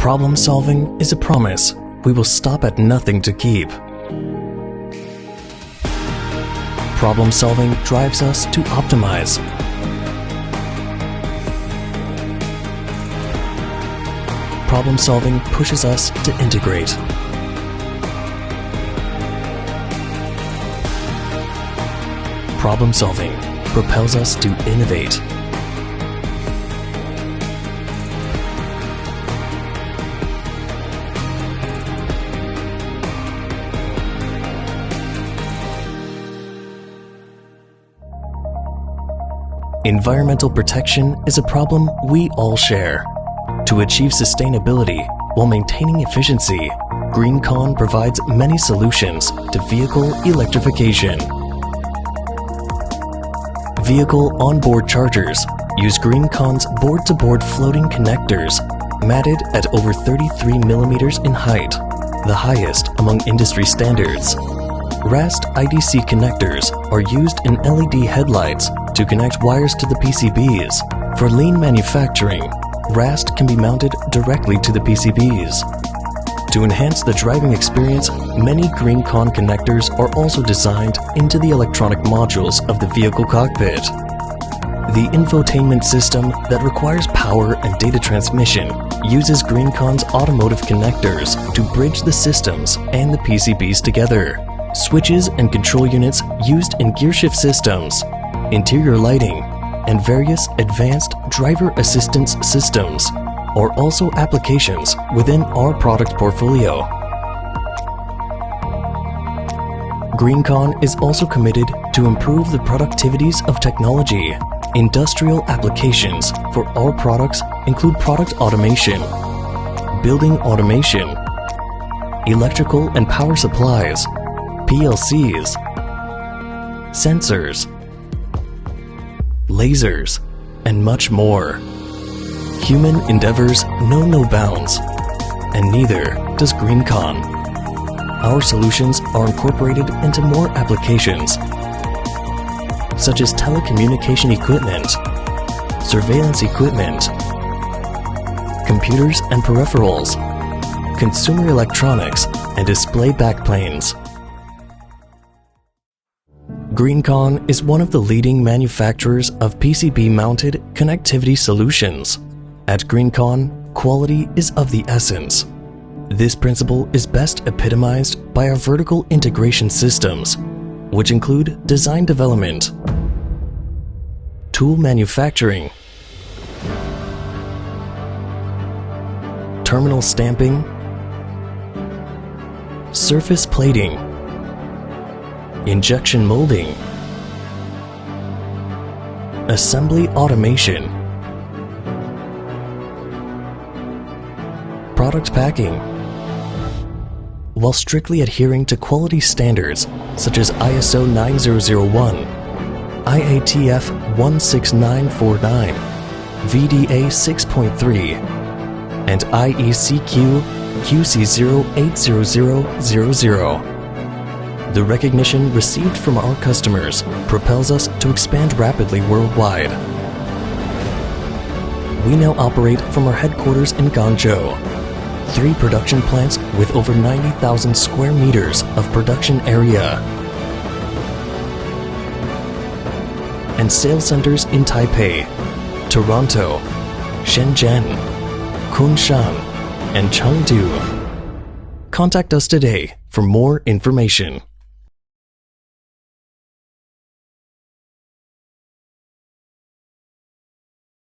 Problem solving is a promise we will stop at nothing to keep. Problem solving drives us to optimize. Problem solving pushes us to integrate. Problem solving propels us to innovate. Environmental protection is a problem we all share. To achieve sustainability while maintaining efficiency, Greenconn provides many solutions to vehicle electrification. Vehicle onboard chargers use Greenconn's board-to-board floating connectors, matted at over 33 millimeters in height, the highest among industry standards. RAST IDC connectors are used in LED headlights to connect wires to the PCBs. For lean manufacturing, RAST can be mounted directly to the PCBs. To enhance the driving experience, many Greenconn connectors are also designed into the electronic modules of the vehicle cockpit. The infotainment system that requires power and data transmission uses Greenconn's automotive connectors to bridge the systems and the PCBs together. Switches and control units used in gearshift systems, interior lighting, and various advanced driver assistance systems are also applications within our product portfolio. Greenconn is also committed to improve the productivities of technology. Industrial applications for our products include product automation, building automation, electrical and power supplies, PLCs, sensors, lasers, and much more. Human endeavors know no bounds, and neither does Greenconn. Our solutions are incorporated into more applications, such as telecommunication equipment, surveillance equipment, computers and peripherals, consumer electronics, and display backplanes. Greenconn is one of the leading manufacturers of PCB-mounted connectivity solutions. At Greenconn, quality is of the essence. This principle is best epitomized by our vertical integration systems, which include design development, tool manufacturing, terminal stamping, surface plating, injection molding, assembly automation, product packing, while strictly adhering to quality standards such as ISO 9001, IATF 16949, VDA 6.3, and IECQ QC080000. The recognition received from our customers propels us to expand rapidly worldwide. We now operate from our headquarters in Guangzhou, 3 production plants with over 90,000 square meters of production area, and sales centers in Taipei, Toronto, Shenzhen, Kunshan, and Chengdu. Contact us today for more information.